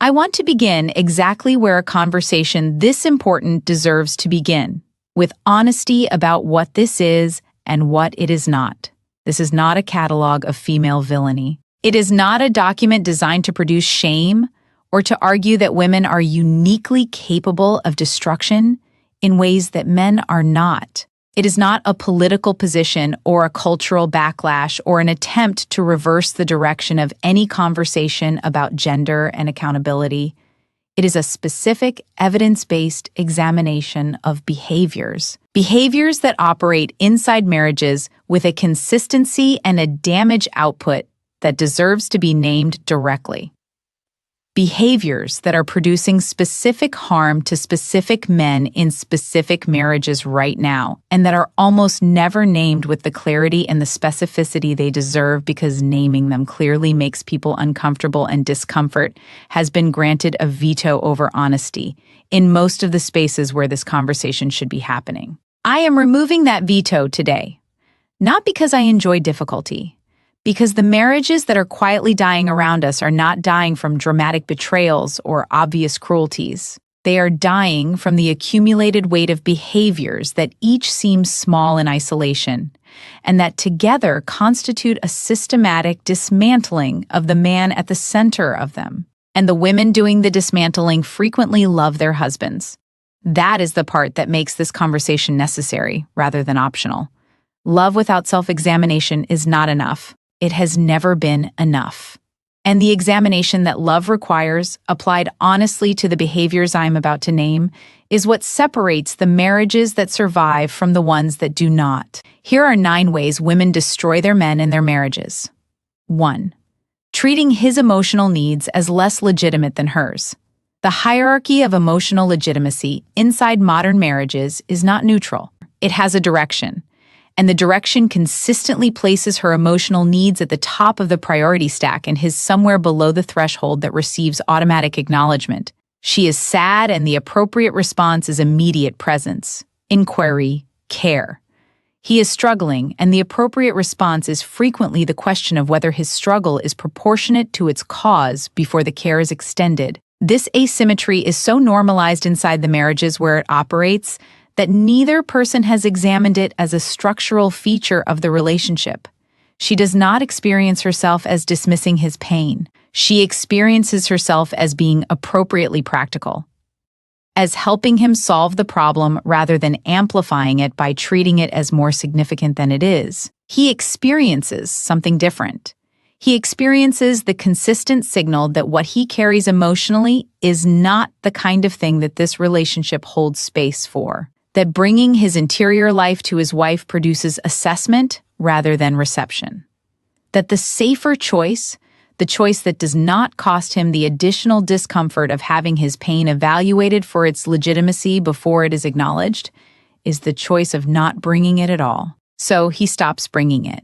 I want to begin exactly where a conversation this important deserves to begin, with honesty about what this is and what it is not. This is not a catalog of female villainy. It is not a document designed to produce shame or to argue that women are uniquely capable of destruction in ways that men are not. It is not a political position or a cultural backlash or an attempt to reverse the direction of any conversation about gender and accountability. It is a specific, evidence-based examination of behaviors. Behaviors that operate inside marriages with a consistency and a damage output that deserves to be named directly. Behaviors that are producing specific harm to specific men in specific marriages right now, and that are almost never named with the clarity and the specificity they deserve because naming them clearly makes people uncomfortable, and discomfort has been granted a veto over honesty in most of the spaces where this conversation should be happening. I am removing that veto today, not because I enjoy difficulty, because the marriages that are quietly dying around us are not dying from dramatic betrayals or obvious cruelties. They are dying from the accumulated weight of behaviors that each seem small in isolation, and that together constitute a systematic dismantling of the man at the center of them. And the women doing the dismantling frequently love their husbands. That is the part that makes this conversation necessary rather than optional. Love without self-examination is not enough. It has never been enough. And the examination that love requires, applied honestly to the behaviors I am about to name, is what separates the marriages that survive from the ones that do not. Here are 9 ways women destroy their men and their marriages. 1. Treating his emotional needs as less legitimate than hers. The hierarchy of emotional legitimacy inside modern marriages is not neutral. It has a direction. And the direction consistently places her emotional needs at the top of the priority stack and his somewhere below the threshold that receives automatic acknowledgement. She is sad, and the appropriate response is immediate presence, inquiry, care. He is struggling, and the appropriate response is frequently the question of whether his struggle is proportionate to its cause before the care is extended. This asymmetry is so normalized inside the marriages where it operates that neither person has examined it as a structural feature of the relationship. She does not experience herself as dismissing his pain. She experiences herself as being appropriately practical, as helping him solve the problem rather than amplifying it by treating it as more significant than it is. He experiences something different. He experiences the consistent signal that what he carries emotionally is not the kind of thing that this relationship holds space for. That bringing his interior life to his wife produces assessment rather than reception. That the safer choice, the choice that does not cost him the additional discomfort of having his pain evaluated for its legitimacy before it is acknowledged, is the choice of not bringing it at all. So he stops bringing it.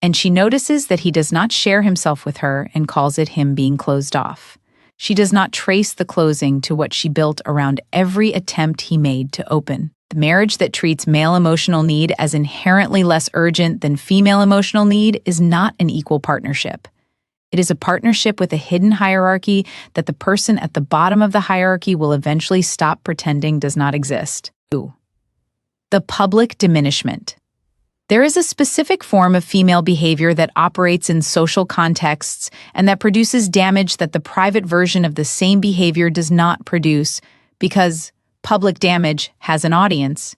And she notices that he does not share himself with her and calls it him being closed off. She does not trace the closing to what she built around every attempt he made to open. The marriage that treats male emotional need as inherently less urgent than female emotional need is not an equal partnership. It is a partnership with a hidden hierarchy that the person at the bottom of the hierarchy will eventually stop pretending does not exist. 2. The public diminishment. There is a specific form of female behavior that operates in social contexts and that produces damage that the private version of the same behavior does not produce, because public damage has an audience,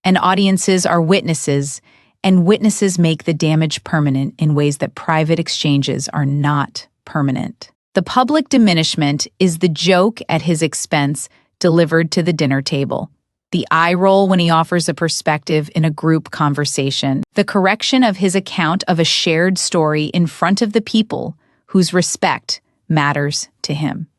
and audiences are witnesses, and witnesses make the damage permanent in ways that private exchanges are not permanent. The public diminishment is the joke at his expense delivered to the dinner table, the eye roll when he offers a perspective in a group conversation, the correction of his account of a shared story in front of the people whose respect matters to him.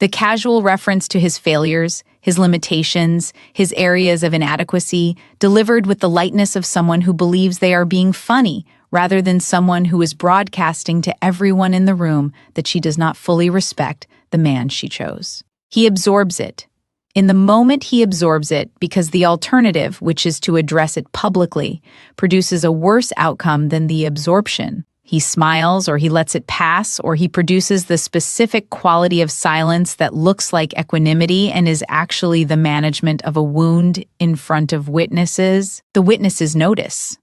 The casual reference to his failures, his limitations, his areas of inadequacy, delivered with the lightness of someone who believes they are being funny rather than someone who is broadcasting to everyone in the room that she does not fully respect the man she chose. He absorbs it. In the moment he absorbs it, because the alternative, which is to address it publicly, produces a worse outcome than the absorption, He smiles, or he lets it pass, or he produces the specific quality of silence that looks like equanimity and is actually the management of a wound in front of witnesses. The witnesses notice.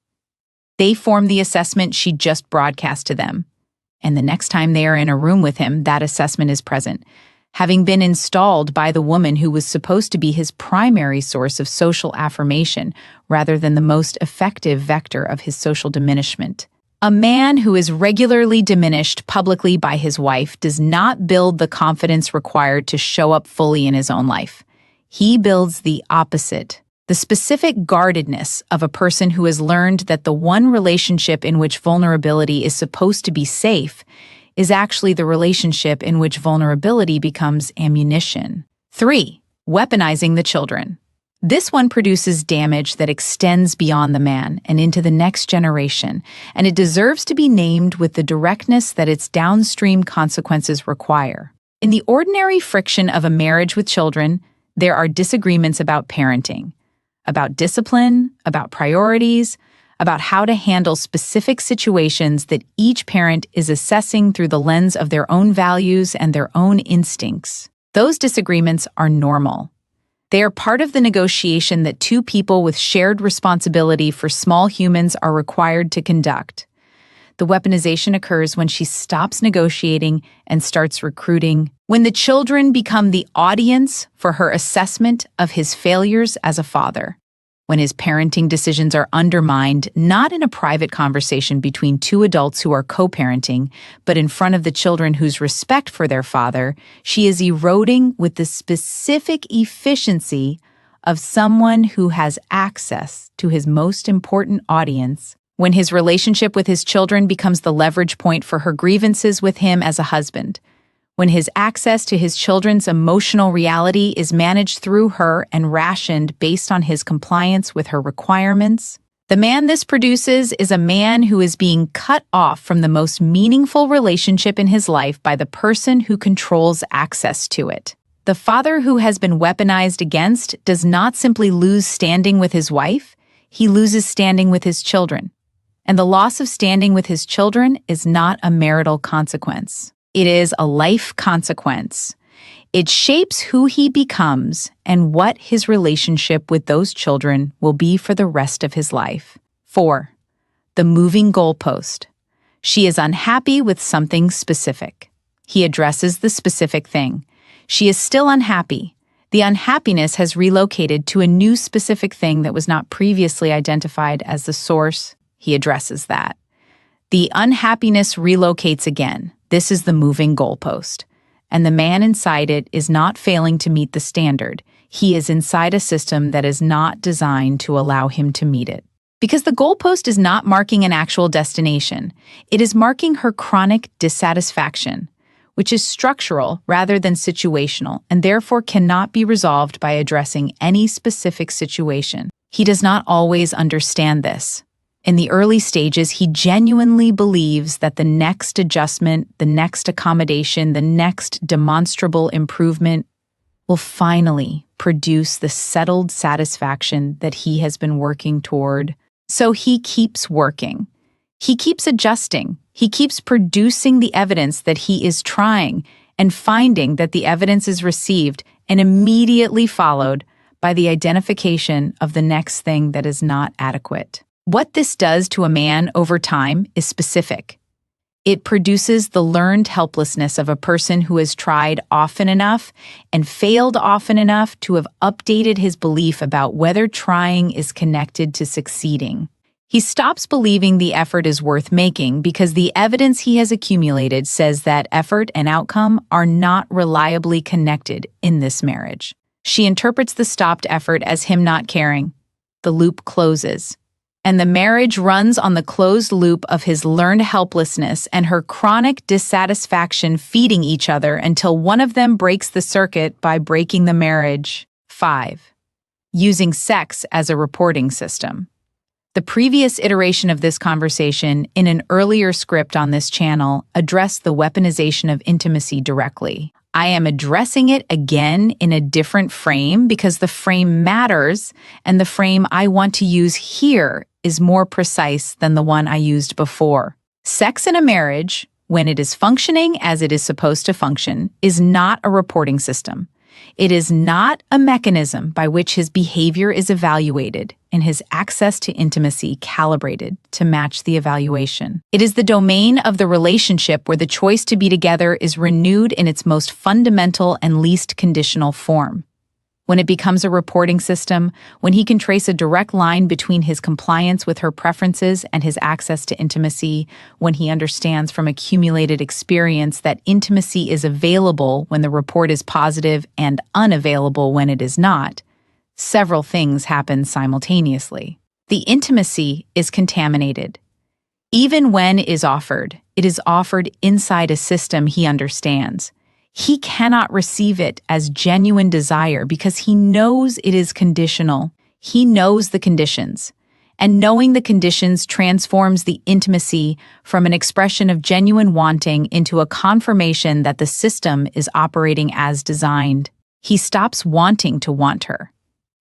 They form the assessment she just broadcast to them. And the next time they are in a room with him, that assessment is present, having been installed by the woman who was supposed to be his primary source of social affirmation rather than the most effective vector of his social diminishment. A man who is regularly diminished publicly by his wife does not build the confidence required to show up fully in his own life. He builds the opposite, the specific guardedness of a person who has learned that the one relationship in which vulnerability is supposed to be safe is actually the relationship in which vulnerability becomes ammunition. 3. Weaponizing the children. This one produces damage that extends beyond the man and into the next generation, and it deserves to be named with the directness that its downstream consequences require. In the ordinary friction of a marriage with children, there are disagreements about parenting, about discipline, about priorities, about how to handle specific situations that each parent is assessing through the lens of their own values and their own instincts. Those disagreements are normal. They are part of the negotiation that two people with shared responsibility for small humans are required to conduct. The weaponization occurs when she stops negotiating and starts recruiting, when the children become the audience for her assessment of his failures as a father, when his parenting decisions are undermined, not in a private conversation between two adults who are co-parenting, but in front of the children whose respect for their father she is eroding with the specific efficiency of someone who has access to his most important audience, when his relationship with his children becomes the leverage point for her grievances with him as a husband, when his access to his children's emotional reality is managed through her and rationed based on his compliance with her requirements. The man this produces is a man who is being cut off from the most meaningful relationship in his life by the person who controls access to it. The father who has been weaponized against does not simply lose standing with his wife, he loses standing with his children. And the loss of standing with his children is not a marital consequence. It is a life consequence. It shapes who he becomes and what his relationship with those children will be for the rest of his life. 4. The moving goalpost. She is unhappy with something specific. He addresses the specific thing. She is still unhappy. The unhappiness has relocated to a new specific thing that was not previously identified as the source. He addresses that. The unhappiness relocates again. This is the moving goalpost. And the man inside it is not failing to meet the standard. He is inside a system that is not designed to allow him to meet it. Because the goalpost is not marking an actual destination. It is marking her chronic dissatisfaction, which is structural rather than situational, and therefore cannot be resolved by addressing any specific situation. He does not always understand this. In the early stages, he genuinely believes that the next adjustment, the next accommodation, the next demonstrable improvement will finally produce the settled satisfaction that he has been working toward. So he keeps working. He keeps adjusting. He keeps producing the evidence that he is trying and finding that the evidence is received and immediately followed by the identification of the next thing that is not adequate. What this does to a man over time is specific. It produces the learned helplessness of a person who has tried often enough and failed often enough to have updated his belief about whether trying is connected to succeeding. He stops believing the effort is worth making because the evidence he has accumulated says that effort and outcome are not reliably connected in this marriage. She interprets the stopped effort as him not caring. The loop closes. And the marriage runs on the closed loop of his learned helplessness and her chronic dissatisfaction feeding each other until one of them breaks the circuit by breaking the marriage. 5. Using sex as a reporting system. The previous iteration of this conversation in an earlier script on this channel addressed the weaponization of intimacy directly. I am addressing it again in a different frame because the frame matters, and the frame I want to use here is more precise than the one I used before. Sex in a marriage, when it is functioning as it is supposed to function, is not a reporting system. It is not a mechanism by which his behavior is evaluated and his access to intimacy calibrated to match the evaluation. It is the domain of the relationship where the choice to be together is renewed in its most fundamental and least conditional form. When it becomes a reporting system, when he can trace a direct line between his compliance with her preferences and his access to intimacy, when he understands from accumulated experience that intimacy is available when the report is positive and unavailable when it is not, several things happen simultaneously. The intimacy is contaminated. Even when it is offered inside a system he understands. He cannot receive it as genuine desire because he knows it is conditional. He knows the conditions. And knowing the conditions transforms the intimacy from an expression of genuine wanting into a confirmation that the system is operating as designed. He stops wanting to want her.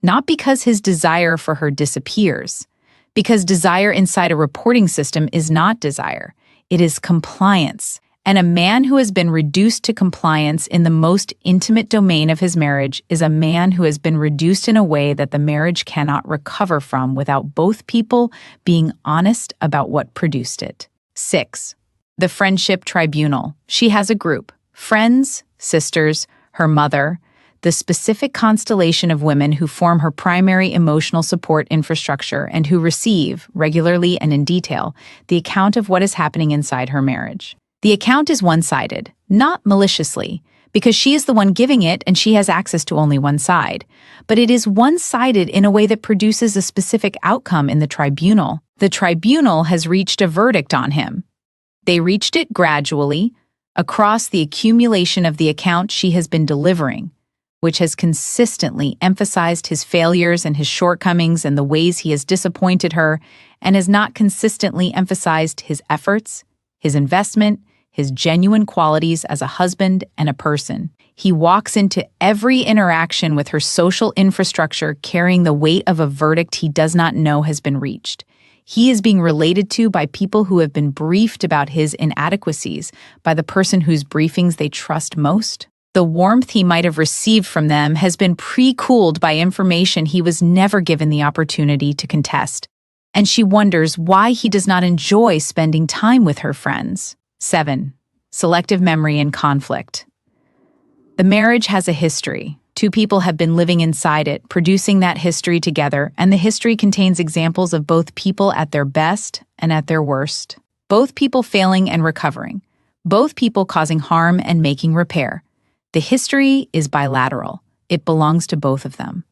Not because his desire for her disappears, because desire inside a reporting system is not desire. It is compliance. And a man who has been reduced to compliance in the most intimate domain of his marriage is a man who has been reduced in a way that the marriage cannot recover from without both people being honest about what produced it. 6. The friendship tribunal. She has a group: friends, sisters, her mother, the specific constellation of women who form her primary emotional support infrastructure and who receive, regularly and in detail, the account of what is happening inside her marriage. The account is one-sided, not maliciously, because she is the one giving it and she has access to only one side. But it is one-sided in a way that produces a specific outcome in the tribunal. The tribunal has reached a verdict on him. They reached it gradually, across the accumulation of the account she has been delivering, which has consistently emphasized his failures and his shortcomings and the ways he has disappointed her, and has not consistently emphasized his efforts, his investment, his genuine qualities as a husband and a person. He walks into every interaction with her social infrastructure carrying the weight of a verdict he does not know has been reached. He is being related to by people who have been briefed about his inadequacies by the person whose briefings they trust most. The warmth he might have received from them has been pre-cooled by information he was never given the opportunity to contest, and she wonders why he does not enjoy spending time with her friends. 7. Selective memory and conflict. The marriage has a history. Two people have been living inside it, producing that history together, and the history contains examples of both people at their best and at their worst. Both people failing and recovering. Both people causing harm and making repair. The history is bilateral. It belongs to both of them.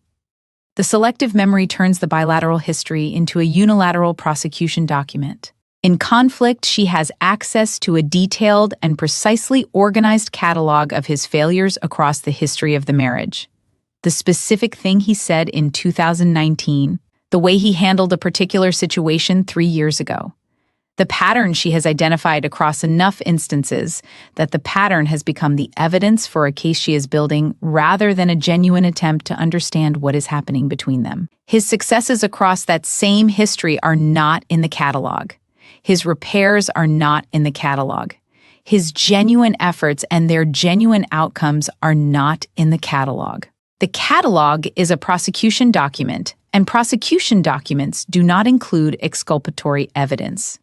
The selective memory turns the bilateral history into a unilateral prosecution document. In conflict, she has access to a detailed and precisely organized catalog of his failures across the history of the marriage. The specific thing he said in 2019, the way he handled a particular situation 3 years ago. The pattern she has identified across enough instances that the pattern has become the evidence for a case she is building rather than a genuine attempt to understand what is happening between them. His successes across that same history are not in the catalog. His repairs are not in the catalog. His genuine efforts and their genuine outcomes are not in the catalog. The catalog is a prosecution document, and prosecution documents do not include exculpatory evidence.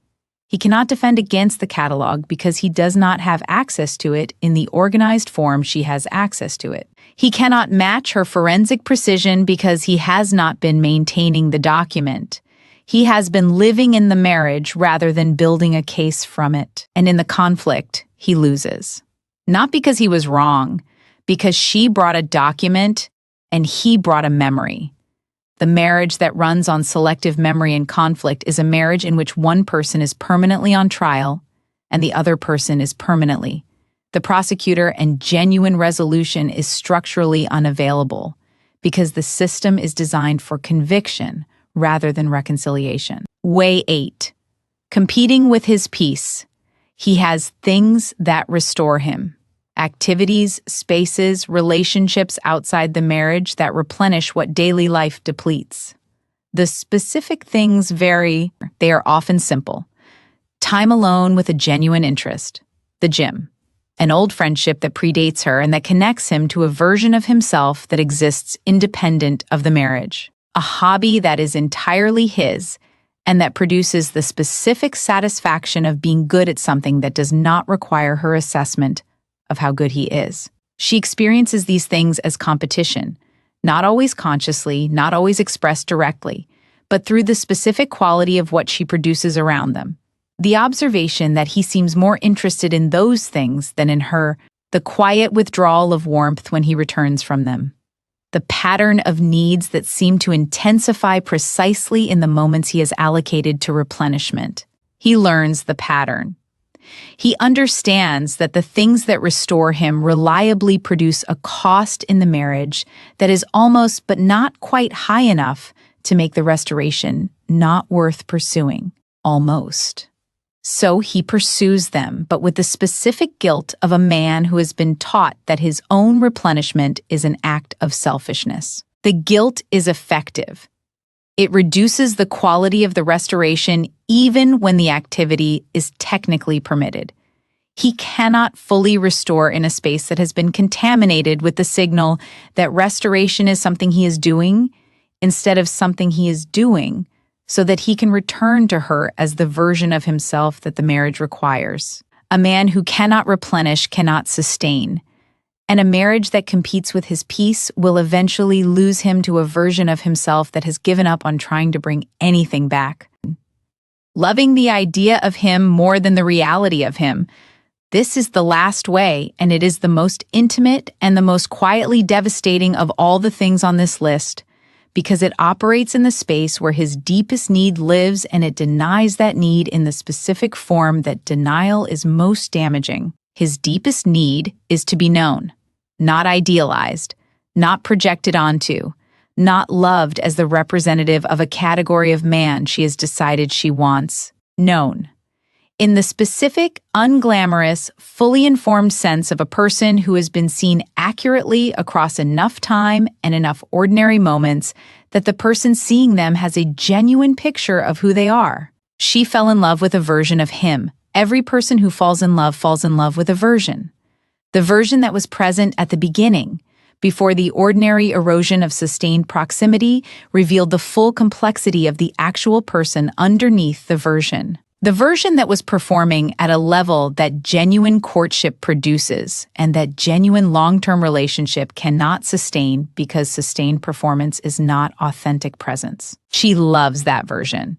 He cannot defend against the catalog because he does not have access to it in the organized form she has access to it. He cannot match her forensic precision because he has not been maintaining the document. He has been living in the marriage rather than building a case from it. And in the conflict, he loses. Not because he was wrong, because she brought a document and he brought a memory. The marriage that runs on selective memory and conflict is a marriage in which one person is permanently on trial and the other person is permanently. The prosecutor and genuine resolution is structurally unavailable because the system is designed for conviction rather than reconciliation. Way 8. Competing with his peace. He has things that restore him. Activities, spaces, relationships outside the marriage that replenish what daily life depletes. The specific things vary. They are often simple. Time alone with a genuine interest. The gym. An old friendship that predates her and that connects him to a version of himself that exists independent of the marriage. A hobby that is entirely his and that produces the specific satisfaction of being good at something that does not require her assessment of how good he is. She experiences these things as competition, not always consciously, not always expressed directly, but through the specific quality of what she produces around them. The observation that he seems more interested in those things than in her, the quiet withdrawal of warmth when he returns from them, the pattern of needs that seem to intensify precisely in the moments he has allocated to replenishment. He learns the pattern. He understands that the things that restore him reliably produce a cost in the marriage that is almost but not quite high enough to make the restoration not worth pursuing. Almost. So he pursues them, but with the specific guilt of a man who has been taught that his own replenishment is an act of selfishness. The guilt is effective. It reduces the quality of the restoration even when the activity is technically permitted. He cannot fully restore in a space that has been contaminated with the signal that restoration is something he is doing instead of something he is doing, so that he can return to her as the version of himself that the marriage requires. A man who cannot replenish cannot sustain, and a marriage that competes with his peace will eventually lose him to a version of himself that has given up on trying to bring anything back. Loving the idea of him more than the reality of him. This is the last way, and it is the most intimate and the most quietly devastating of all the things on this list, because it operates in the space where his deepest need lives, and it denies that need in the specific form that denial is most damaging. His deepest need is to be known, not idealized, not projected onto, not loved as the representative of a category of man she has decided she wants. Known. In the specific, unglamorous, fully informed sense of a person who has been seen accurately across enough time and enough ordinary moments that the person seeing them has a genuine picture of who they are. She fell in love with a version of him. Every person who falls in love with a version. The version that was present at the beginning, before the ordinary erosion of sustained proximity revealed the full complexity of the actual person underneath the version. The version that was performing at a level that genuine courtship produces and that genuine long-term relationship cannot sustain because sustained performance is not authentic presence. She loves that version.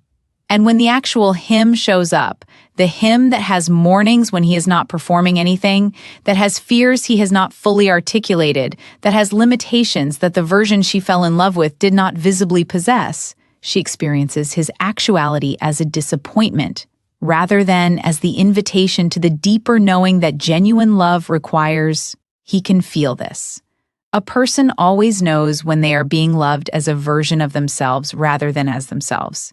And when the actual him shows up, the him that has mornings when he is not performing anything, that has fears he has not fully articulated, that has limitations that the version she fell in love with did not visibly possess, she experiences his actuality as a disappointment, rather than as the invitation to the deeper knowing that genuine love requires. He can feel this. A person always knows when they are being loved as a version of themselves rather than as themselves.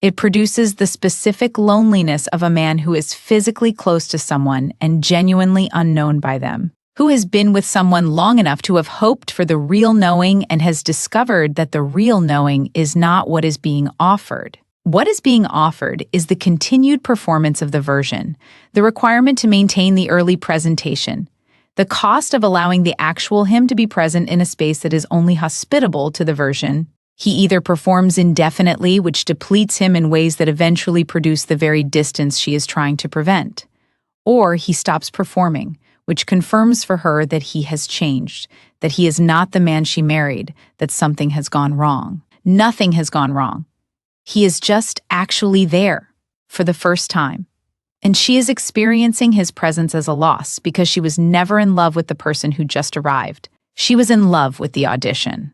It produces the specific loneliness of a man who is physically close to someone and genuinely unknown by them, who has been with someone long enough to have hoped for the real knowing and has discovered that the real knowing is not what is being offered. What is being offered is the continued performance of the version, the requirement to maintain the early presentation, the cost of allowing the actual him to be present in a space that is only hospitable to the version. He either performs indefinitely, which depletes him in ways that eventually produce the very distance she is trying to prevent, or he stops performing, which confirms for her that he has changed, that he is not the man she married, that something has gone wrong. Nothing has gone wrong. He is just actually there, for the first time. And she is experiencing his presence as a loss because she was never in love with the person who just arrived. She was in love with the audition.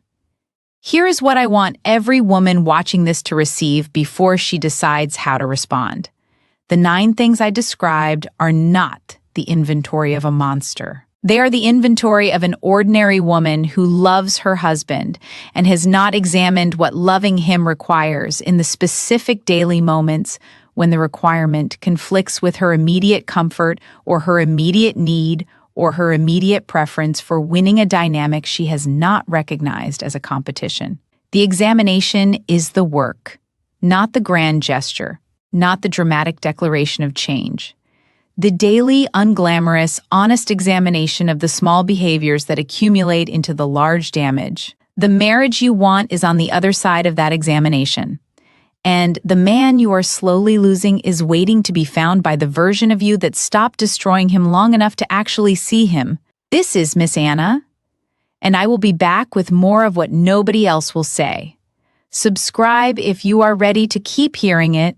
Here is what I want every woman watching this to receive before she decides how to respond. The 9 things I described are not the inventory of a monster. They are the inventory of an ordinary woman who loves her husband and has not examined what loving him requires in the specific daily moments when the requirement conflicts with her immediate comfort or her immediate need or her immediate preference for winning a dynamic she has not recognized as a competition. The examination is the work, not the grand gesture. not the dramatic declaration of change. The daily, unglamorous, honest examination of the small behaviors that accumulate into the large damage. The marriage you want is on the other side of that examination. And the man you are slowly losing is waiting to be found by the version of you that stopped destroying him long enough to actually see him. This is Miss Anna, and I will be back with more of what nobody else will say. Subscribe if you are ready to keep hearing it.